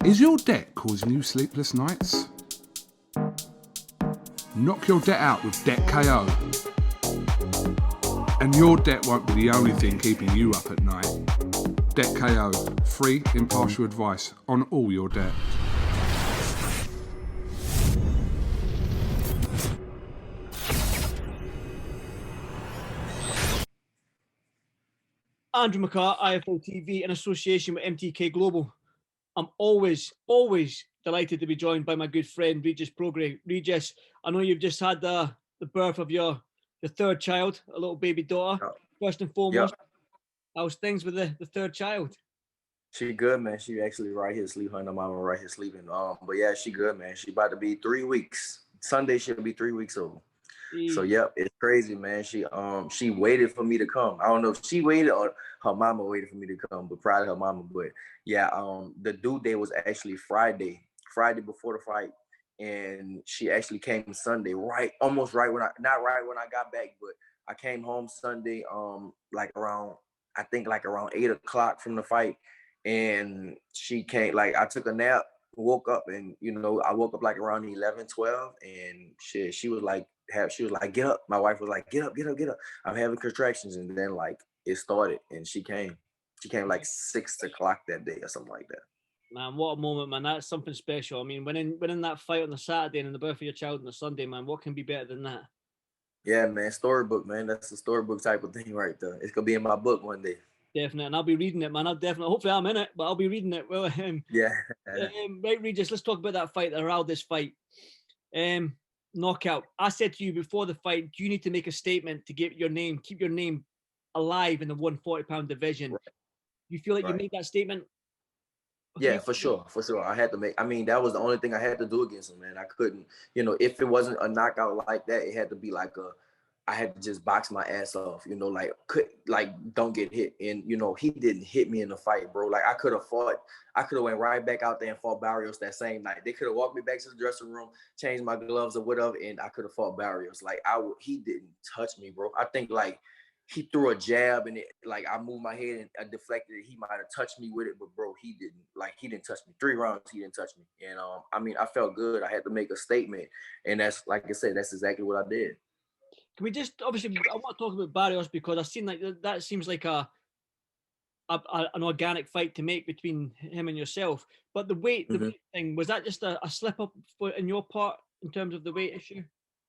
Is your debt causing you sleepless nights? Knock your debt out with Debt KO. And your debt won't be the only thing keeping you up at night. Debt KO, free, impartial advice on all your debt. Andrew McCART, IFL TV, in association with MTK Global. I'm always delighted to be joined by my good friend, Regis Prograis. Regis, I know you've just had the birth of your third child, a little baby daughter. First and foremost, how's things with the third child? She good, man. She actually right here sleeping. Her and her mama right here sleeping. But yeah, she good, man. She about to be 3 weeks. Sunday she'll be 3 weeks old. So yep, it's crazy, man. She waited for me to come. I don't know if she waited or her mama waited for me to come, but probably her mama. But yeah, the due date was actually Friday before the fight, and she actually came Sunday, almost right when not right when I got back, but I came home Sunday, like around 8 o'clock from the fight, and she came. Like I took a nap, woke up, and I woke up like around 11, 12, and she was like, get up. My wife was like, get up. I'm having contractions. And then like it started, and she came like 6 o'clock that day or something like that. Man, what a moment, man. That's something special. I mean, winning that fight on the Saturday and the birth of your child on the Sunday, man, what can be better than that? Yeah, man, storybook, man. That's a storybook type of thing right there. It's gonna be in my book one day. Definitely, and I'll be reading it, man. Hopefully I'm in it, but I'll be reading it. Well, yeah. Right, Regis, let's talk about that fight, the Heraldez fight. Knockout. I said to you before the fight, do you need to make a statement to keep your name alive in the 140-pound division? Right. You feel like you made that statement? Yeah, for sure. I had to make. I mean, that was the only thing I had to do against him, man. I couldn't, if it wasn't a knockout like that, it had to be like I had to just box my ass off, don't get hit. And he didn't hit me in the fight, bro. Like I could have went right back out there and fought Barrios that same night. They could have walked me back to the dressing room, changed my gloves or whatever, and I could have fought Barrios. Like he didn't touch me, bro. I think like he threw a jab and I moved my head and I deflected it. He might have touched me with it, but bro, he didn't touch me. 3 rounds, he didn't touch me. And I mean, I felt good. I had to make a statement, and that's, like I said, that's exactly what I did. Can we just, obviously, I want to talk about Barrios because I've seen like that seems like an organic fight to make between him and yourself. But the weight thing, was that just a slip up in your part in terms of the weight issue?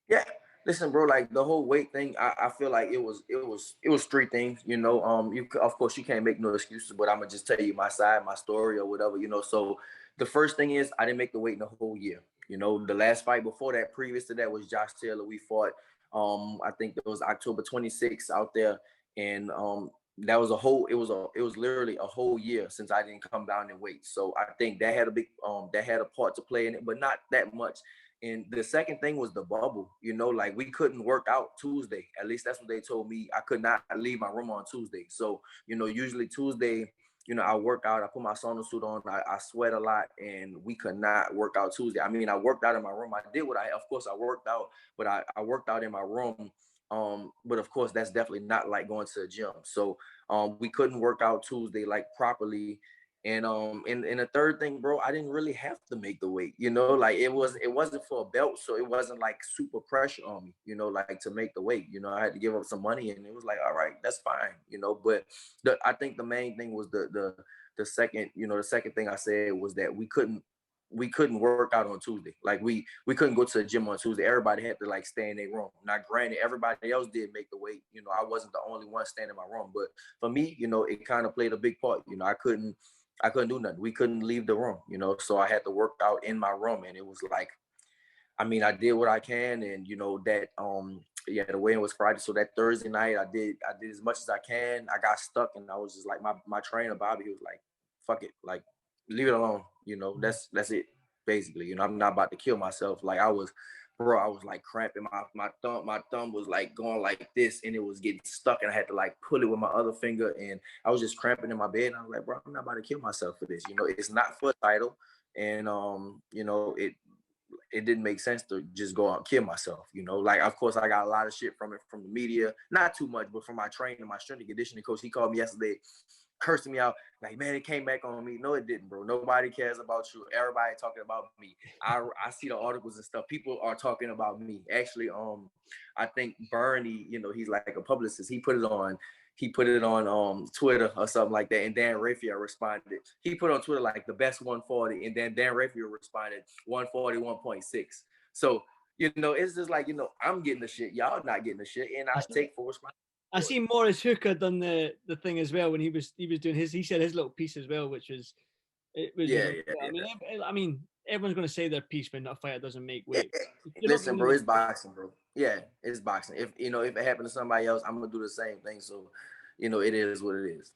Yeah. Listen, bro, like the whole weight thing, I feel like it was 3 things, of course you can't make no excuses, but I'm gonna just tell you my side, my story or whatever, So the first thing is I didn't make the weight in the whole year. The last fight before that, previous to that, was Josh Taylor. We fought, I think it was October 26th out there, and that was it was literally a whole year since I didn't come down in weight. So I think that had a part to play in it, but not that much. And the second thing was the bubble, like we couldn't work out Tuesday. At least that's what they told me. I could not leave my room on Tuesday. So, usually Tuesday, I work out, I put my sauna suit on, I sweat a lot, and we could not work out Tuesday. I mean, I worked out in my room. I worked out, but I worked out in my room. But of course, that's definitely not like going to a gym. So we couldn't work out Tuesday like properly. And the third thing, bro, I didn't really have to make the weight, like it wasn't for a belt, so it wasn't like super pressure on me, like to make the weight. I had to give up some money, and it was like, all right, that's fine, But I think the main thing was the second, the second thing I said was that we couldn't work out on Tuesday. Like we couldn't go to the gym on Tuesday. Everybody had to like stay in their room. Now, granted, everybody else did make the weight. I wasn't the only one staying in my room, but for me, it kind of played a big part. I couldn't do nothing. We couldn't leave the room, so I had to work out in my room. And it was like, I mean, I did what I can. And, that, the weigh-in was Friday. So that Thursday night, I did as much as I can. I got stuck, and I was just like, my trainer, Bobby, he was like, fuck it. Like, leave it alone. That's it, basically. I'm not about to kill myself. Like I was like cramping. My thumb was like going like this, and it was getting stuck, and I had to like pull it with my other finger, and I was just cramping in my bed. And I was like, bro, I'm not about to kill myself for this. It's not for a title. And it didn't make sense to just go out and kill myself. Like, of course, I got a lot of shit from the media, not too much, but from my trainer, my strength and conditioning coach. He called me yesterday, cursing me out. Like, man, it came back on me. No, it didn't, bro. Nobody cares about you. Everybody talking about me. I see the articles and stuff. People are talking about me. Actually, I think Bernie, you know, he's like a publicist. He put it on Twitter or something like that. And Dan Raphael responded. He put on Twitter like the best 140. And then Dan Raphael responded 141.6. So, you know, it's just like, you know, I'm getting the shit. Y'all not getting the shit. And I take full responsibility. I see Morris Hooker done the thing as well when he was doing his. He said his little piece as well, which was Yeah. I mean, everyone's going to say their piece when a fighter doesn't make weight. Listen, bro, it's boxing, bro. Yeah, it's boxing. If if it happened to somebody else, I'm gonna do the same thing. So, you know, it is what it is.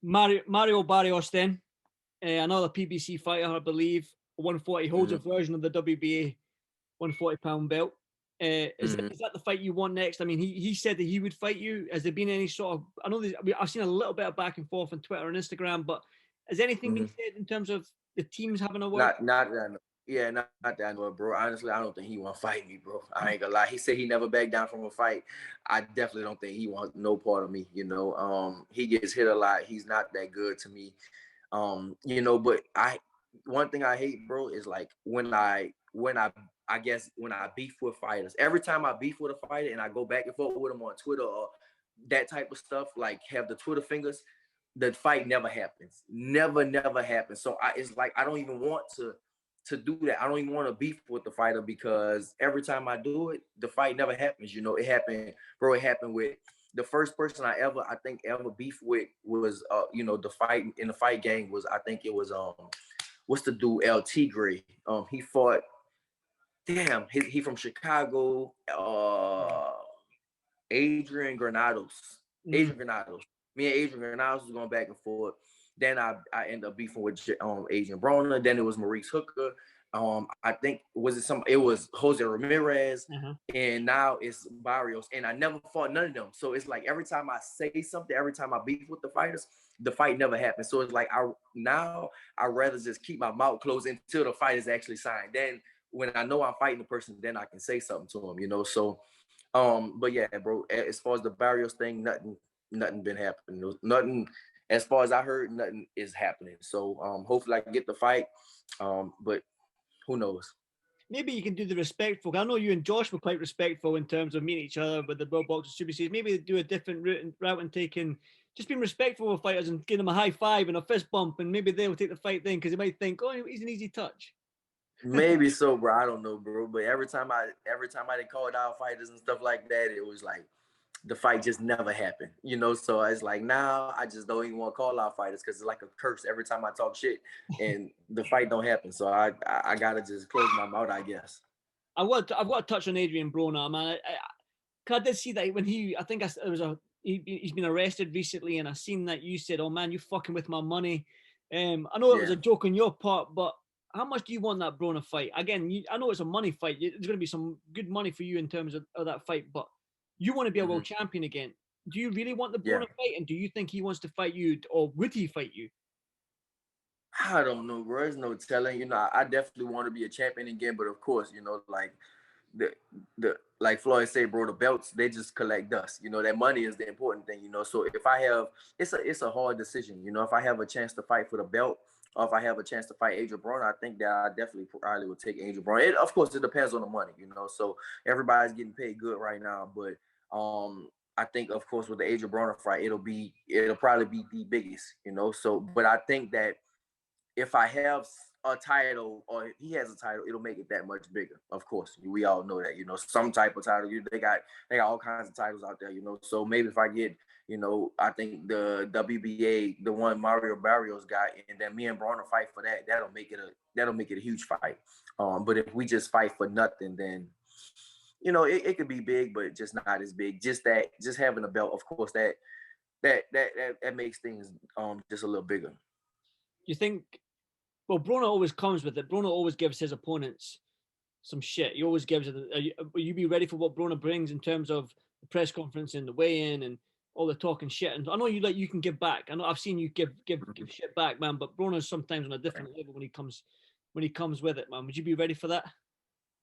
Mario Barrios, then another PBC fighter, I believe, 140, holds a version of the WBA 140-pound belt. Is that the fight you want next? I mean, he said that he would fight you. Has there been any sort of? I know I've seen a little bit of back and forth on Twitter and Instagram, but has anything been said in terms of the teams having a word? Not that I know. Yeah, not that I know, bro. Honestly, I don't think he want to fight me, bro. I ain't gonna lie. He said he never backed down from a fight. I definitely don't think he wants no part of me. You know, he gets hit a lot. He's not that good to me. You know, but one thing I hate, bro, is like when I beef with fighters. Every time I beef with a fighter and I go back and forth with them on Twitter or that type of stuff, like have the Twitter fingers, the fight never happens. Never happens. So it's like I don't even want to do that. I don't even want to beef with the fighter because every time I do it, the fight never happens. You know, it happened, bro. It happened with the first person I think ever beef with was you know, the fight in the fight game was, I think it was what's the dude, LT Gray. He fought, damn, he from Chicago, Adrien Granados. Adrien Granados. Me and Adrien Granados was going back and forth. Then I ended up beefing with Adrien Broner. Then it was Maurice Hooker. I think it was Jose Ramirez, and now it's Barrios. And I never fought none of them. So it's like every time I say something, every time I beef with the fighters, the fight never happens. So it's like I'd rather just keep my mouth closed until the fight is actually signed. Then when I know I'm fighting the person, then I can say something to him, you know. So but yeah, bro, as far as the Barrios thing, nothing been happening. Nothing, as far as I heard, nothing is happening. So hopefully I can get the fight. But who knows? Maybe you can do the respectful. I know you and Josh were quite respectful in terms of meeting each other with the World Boxing Super Series. Maybe do a different route and just being respectful of fighters and give them a high five and a fist bump, and maybe they'll take the fight then because they might think, oh, he's an easy touch. Maybe so, bro. I don't know, bro. But every time I called out fighters and stuff like that, it was like the fight just never happened, you know. So it's like now I just don't even want to call out fighters because it's like a curse every time I talk shit and the fight don't happen. So I gotta just close my mouth, I guess. I've got to touch on Adrien Broner, man. I did see that when he's been arrested recently, and I seen that you said, "Oh man, you fucking with my money." I know it was a joke on your part, but how much do you want that Broner fight? Again, I know it's a money fight. There's going to be some good money for you in terms of that fight, but you want to be a world champion again. Do you really want the Broner fight? And do you think he wants to fight you, or would he fight you? I don't know, bro. There's no telling. You know, I definitely want to be a champion again, but of course, you know, like like Floyd said, bro, the belts, they just collect dust. You know, that money is the important thing, you know. So if I have, it's a hard decision, you know. If I have a chance to fight for the belt, or if I have a chance to fight Adrien Broner, I think that I definitely probably would take Adrien Broner. Of course, it depends on the money, you know. So everybody's getting paid good right now, but I think, of course, with the Adrien Broner fight, it'll probably be the biggest, you know. So, but I think that if I have a title or he has a title, it'll make it that much bigger. Of course, we all know that, you know, some type of title. They got all kinds of titles out there, you know. So maybe if I get, you know, I think the WBA, the one Mario Barrios got, and then me and Broner fight for that, that'll make it a huge fight. But if we just fight for nothing, then, you know, it could be big, but just not as big. Just having a belt, of course, that makes things just a little bigger. You think? Well, Broner always comes with it. Broner always gives his opponents some shit. He always gives it. Will you be ready for what Broner brings in terms of the press conference and the weigh-in and all the talking shit? And I know you can give back. I know I've seen you give shit back, man. But Broner's sometimes on a different level when he comes with it, man. Would you be ready for that?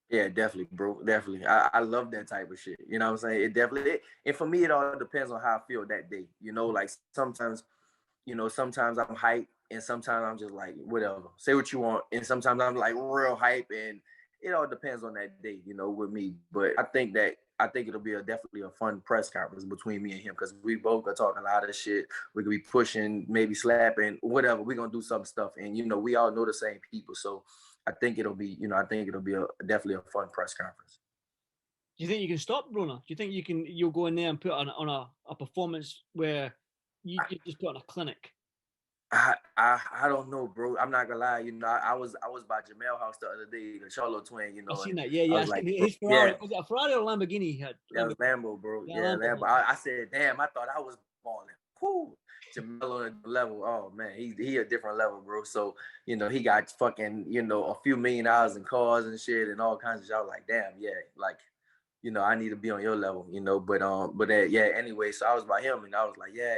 Yeah, definitely, bro. Definitely. I love that type of shit. You know what I'm saying? And for me, it all depends on how I feel that day. You know, like sometimes you know, sometimes I'm hyped and sometimes I'm just like, whatever, say what you want. And sometimes I'm like real hype, and it all depends on that day, you know, with me. But I think it'll be definitely a fun press conference between me and him, because we both gonna talk a lot of shit. We could be pushing, maybe slapping, whatever. We're gonna do some stuff. And, you know, we all know the same people. So I think it'll be, you know, definitely a fun press conference. Do you think you can stop Broner? Do you think you'll go in there and put on a performance where you just put on a clinic? I don't know, bro. I'm not gonna lie. You know, I was by Jamel House the other day, the Charlo twin. You know, I've seen and that. Yeah, I yeah. was like, His Ferrari, was it a Ferrari or a Lamborghini he had? That was Lambo, bro. Yeah, Yeah, Lambo. Lambo. I said, damn, I thought I was balling. Whoo. Jamel on a level. Oh man, he a different level, bro. So, you know, he got fucking, you know, a few $1 million in cars and shit and all kinds of shit. I was like, damn, yeah, like, you know, I need to be on your level, you know. But yeah, anyway, so I was by him and I was like, yeah,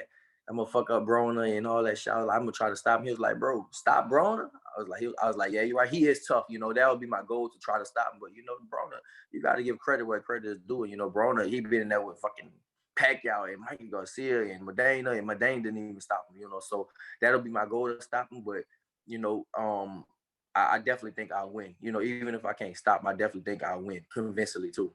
I'm gonna fuck up Broner and all that shit. I was like, I'm gonna try to stop him. He was like, bro, stop Broner. I was like, yeah, you're right. He is tough, you know. That would be my goal, to try to stop him. But, you know, Broner, you got to give credit where credit is due. You know, Broner, he been in there with fucking Pacquiao and Mikey Garcia and Medina, and Medina didn't even stop him, you know. So that'll be my goal, to stop him. But, you know, I definitely think I'll win. You know, even if I can't stop him, I definitely think I'll win convincingly too.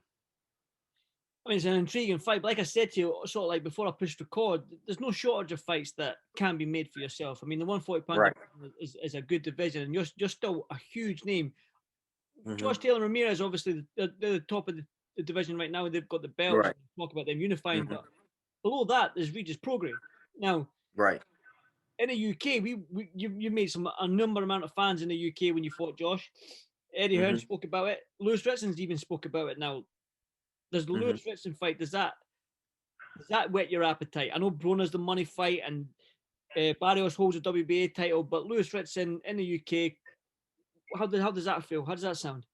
I mean, it's an intriguing fight. But like I said to you, sort of like before I pushed record, there's no shortage of fights that can be made for yourself. I mean, the 140-pound Right. is a good division, and you're still a huge name. Mm-hmm. Josh Taylor Ramirez, obviously, they're the top of the division right now. They've got the belts. Right. Talk about them unifying, Mm-hmm. but below that is Regis Prograis. Now, right. In the UK, you made a number amount of fans in the UK when you fought Josh. Eddie Hearn spoke about it. Lewis Ritson's even spoke about it now. Does the Lewis Ritson fight, does that whet your appetite? I know Broner's the money fight and Barrios holds a WBA title, but Lewis Ritson in the UK, how does that feel? How does that sound?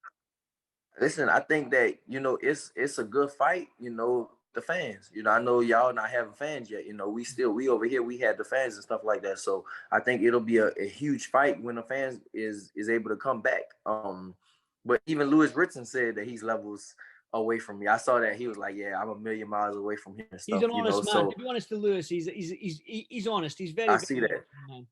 Listen, I think that, you know, it's a good fight, you know, the fans. You know, I know y'all not having fans yet. You know, we over here, we had the fans and stuff like that. So I think it'll be a huge fight when the fans is able to come back. But even Lewis Ritson said that he's levels away from me. I saw that he was like, yeah, I'm 1,000,000 miles away from him and stuff. He's an honest man. So, to be honest to Lewis, he's honest. He's very, I see that. Man.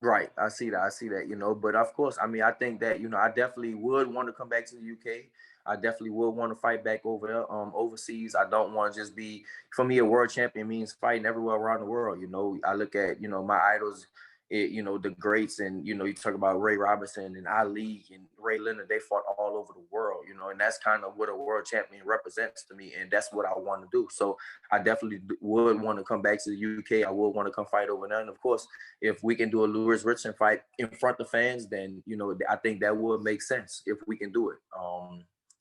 Right. I see that, you know, but of course, I mean, I think that, you know, I definitely would want to come back to the UK. I definitely would want to fight back over there, overseas. I don't want to just be, for me, a world champion means fighting everywhere around the world. You know, I look at, you know, my idols, you know, the greats, and, you know, you talk about Ray Robinson and Ali and Ray Leonard, they fought all over the world, you know, and that's kind of what a world champion represents to me. And that's what I want to do. So I definitely would want to come back to the UK. I would want to come fight over there. And of course, if we can do a Lewis Ritson fight in front of fans, then, you know, I think that would make sense if we can do it.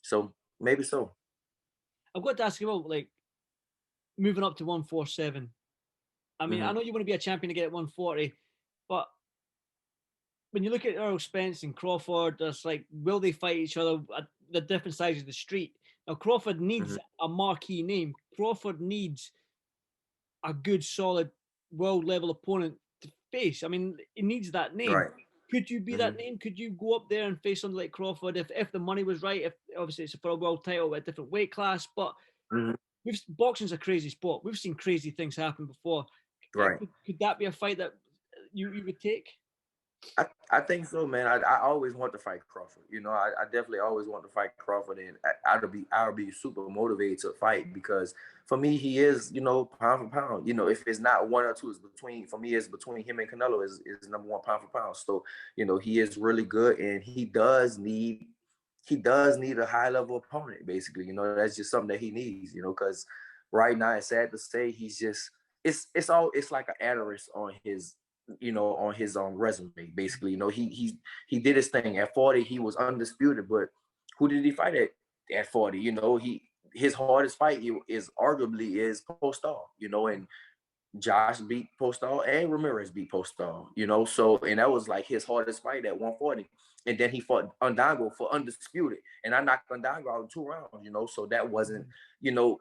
So maybe so. I've got to ask you about, like, moving up to 147. I mean, I know you want to be a champion to get at 140, but when you look at Errol Spence and Crawford, there's like, will they fight each other at the different sides of the street? Now, Crawford needs a marquee name. Crawford needs a good, solid, world-level opponent to face. I mean, he needs that name. Right. Could you be that name? Could you go up there and face somebody like Crawford if the money was right? If obviously it's for a world title at a different weight class, but boxing's a crazy sport. We've seen crazy things happen before. Right. Could that be a fight that you would take? I think so, man. I always want to fight Crawford. You know, I definitely always want to fight Crawford, and I'll be super motivated to fight, because for me, he is, you know, pound for pound. You know, if it's not one or two, it's between, for me, it's between him and Canelo is number one pound for pound. So, you know, he is really good, and he does need a high level opponent, basically. You know, that's just something that he needs, you know, because right now, it's sad to say, he's just, it's like an asterisk on his, you know, on his own resume, basically. You know, he did his thing at 40. He was undisputed, but who did he fight at 40? You know, his hardest fight is arguably Postal, you know, and Josh beat Postal and Ramirez beat Postal, you know. So, and that was like his hardest fight at 140. And then he fought Undango for undisputed, and I knocked Undango out in 2 rounds, you know. So that wasn't, you know,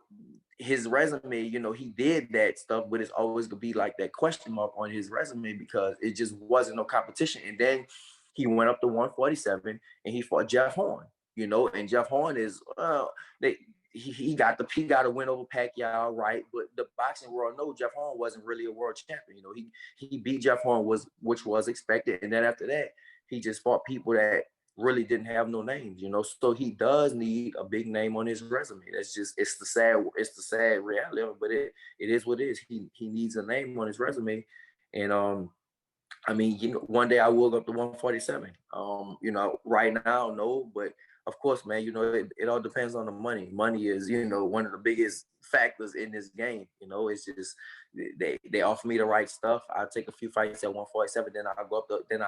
his resume, you know, he did that stuff, but it's always gonna be like that question mark on his resume, because it just wasn't no competition. And then he went up to 147 and he fought Jeff Horn, you know, and Jeff Horn is he got a win over Pacquiao, right? But the boxing world knows Jeff Horn wasn't really a world champion. You know, he beat Jeff Horn, which was expected, and then after that, he just fought people that really didn't have no names. You know, so he does need a big name on his resume. It's the sad reality of it, but it is what it is. He needs a name on his resume, and I mean, you know, one day I will go up to 147. You know, right now, no, but of course, man, you know, it all depends on the money. Money is, you know, one of the biggest factors in this game. You know, it's just they offer me the right stuff. I take a few fights at 147, then I'll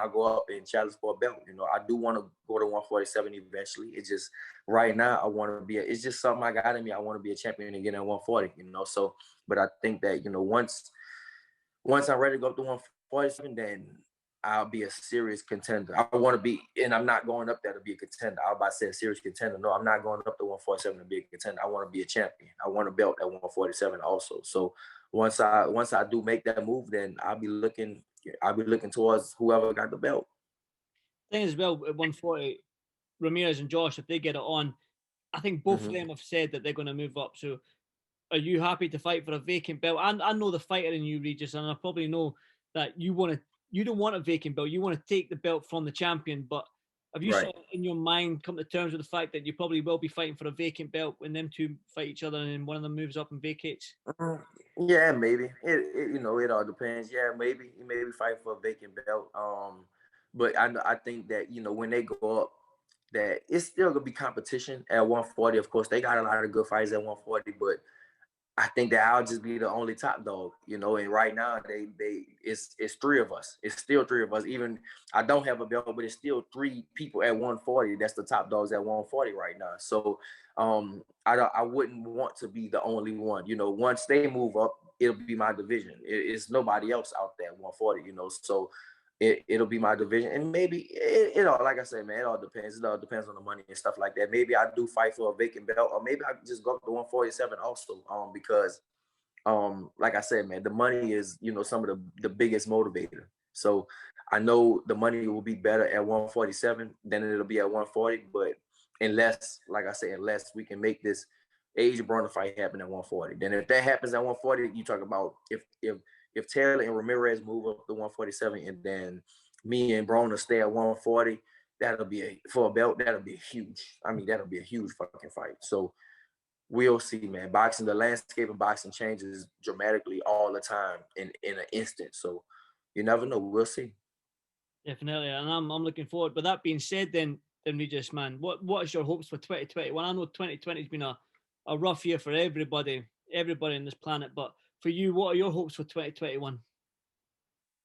go up and challenge for a belt. You know, I do want to go to 147 eventually. It's just right now I want to be. It's just something I got in me. I want to be a champion again at 140. You know, so but I think that, you know, once I'm ready to go up to 147, then I'll be a serious contender. I want to be, and I'm not going up there to be a contender. I was about to say a serious contender. No, I'm not going up to 147 to be a contender. I want to be a champion. I want a belt at 147 also. So once I do make that move, then I'll be looking towards whoever got the belt. Thing as well at 140, Ramirez and Josh, if they get it on, I think both of them have said that they're going to move up. So are you happy to fight for a vacant belt? I know the fighter in you, Regis, and I probably know that you don't want a vacant belt. You want to take the belt from the champion. But have you sort of in your mind come to terms with the fact that you probably will be fighting for a vacant belt when them two fight each other and then one of them moves up and vacates? Yeah, maybe. It you know, it all depends. Yeah, maybe fight for a vacant belt. But I think that, you know, when they go up, that it's still gonna be competition at 140. Of course, they got a lot of good fights at 140, but I think that I'll just be the only top dog, you know. And right now, it's three of us. It's still three of us. Even I don't have a belt, but it's still three people at 140. That's the top dogs at 140 right now. So, I wouldn't want to be the only one. You know, once they move up, it'll be my division. It's nobody else out there at 140. You know, so it'll be my division, and maybe it all, like I said, man, it all depends. It all depends on the money and stuff like that. Maybe I do fight for a vacant belt, or maybe I just go up to 147 also, because like I said, man, the money is, you know, some of the biggest motivator. So I know the money will be better at 147 than it'll be at 140, but unless, like I said, unless we can make this Adrien Broner fight happen at 140, then if that happens at 140, you talk about if Taylor and Ramirez move up to 147 and then me and Broner stay at 140, that'll be for a belt, that'll be huge. I mean, that'll be a huge fucking fight. So we'll see, man. Boxing, the landscape of boxing changes dramatically all the time in an instant. So you never know. We'll see. Definitely, and I'm looking forward. But that being said, then Regis, man, what is your hopes for 2021? I know 2020 has been a rough year for everybody on this planet, but for you, what are your hopes for 2021?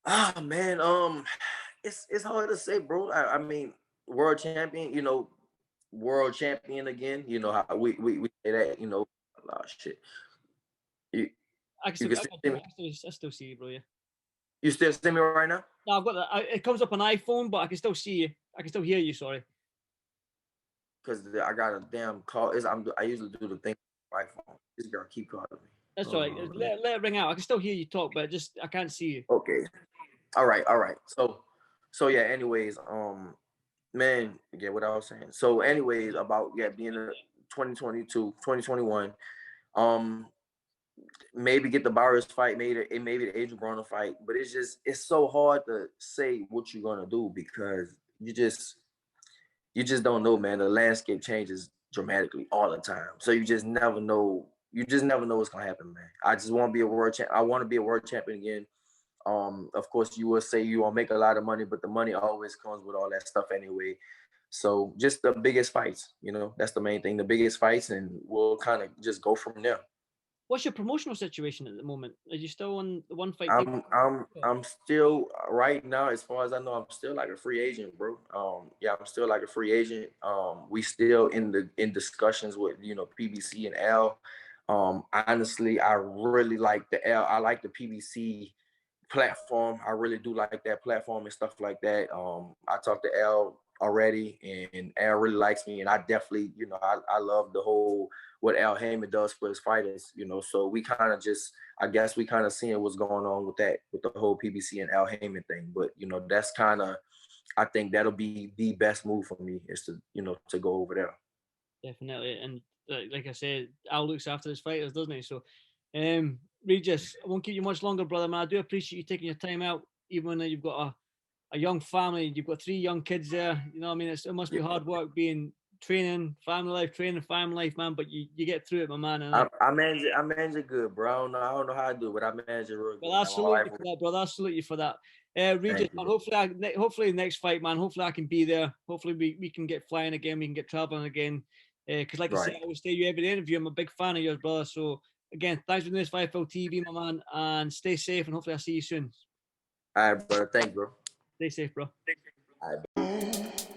Ah, man, it's hard to say, bro. I mean, world champion, you know, world champion again. You know how we say that, you know. Oh shit. You I you can see me? I still see you, bro. Yeah. You still see me right now? No, I've got that. It comes up on iPhone, but I can still see you. I can still hear you. Sorry. Because I got a damn call. I usually do the thing on my phone. This girl keep calling me. That's all right. Let it ring out. I can still hear you talk, but I can't see you. Okay. All right. So yeah. Anyways, man, yeah, what I was saying. So, anyways, about being a 2022, 2021, maybe get the Barrios fight, maybe the Adrien Broner fight, but it's so hard to say what you're gonna do because you just don't know, man. The landscape changes dramatically all the time, so you just never know. You just never know what's gonna happen, man. I just want to be a world champ. I want to be a world champion again. Of course, you will say you will make a lot of money, but the money always comes with all that stuff anyway. So just the biggest fights, you know, that's the main thing. The biggest fights, and we'll kind of just go from there. What's your promotional situation at the moment? Are you still on the one fight? I'm still right now, as far as I know, I'm still like a free agent, bro. Yeah, I'm still like a free agent. We still in discussions with, you know, PBC and L. Honestly, I really like the L. I like the PBC platform. I really do like that platform and stuff like that. I talked to L already, and Al really likes me, and I definitely, you know, I love the whole what Al Heyman does for his fighters, you know. So we kind of just, I guess we kind of seeing what's going on with that, with the whole PBC and Al Heyman thing. But you know, that's kind of, I think that'll be the best move for me is to, you know, to go over there. Definitely, and like I said, Al looks after his fighters, doesn't he? So, Regis, I won't keep you much longer, brother, man. I do appreciate you taking your time out, even though you've got a young family. You've got 3 young kids there. You know what I mean? It must be hard work being training, family life, man. But you get through it, my man. And I manage it good, bro. I don't know how I do it, but I manage it real good. Well, absolutely for that, brother. Absolutely for that. Regis, man, hopefully next fight, man. Hopefully I can be there. Hopefully we can get flying again. We can get traveling again. Because like I said, I always stay you every interview. I'm a big fan of yours, brother. So again, thanks for doing this for IFL TV, my man, and stay safe. And hopefully I'll see you soon. All right, brother. Thanks, bro. Stay safe, bro. All right.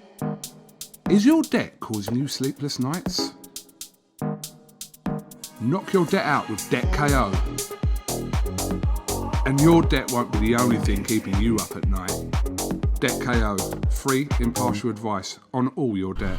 Is your debt causing you sleepless nights? Knock your debt out with Debt KO. And your debt won't be the only thing keeping you up at night. Debt KO, free, impartial advice on all your debt.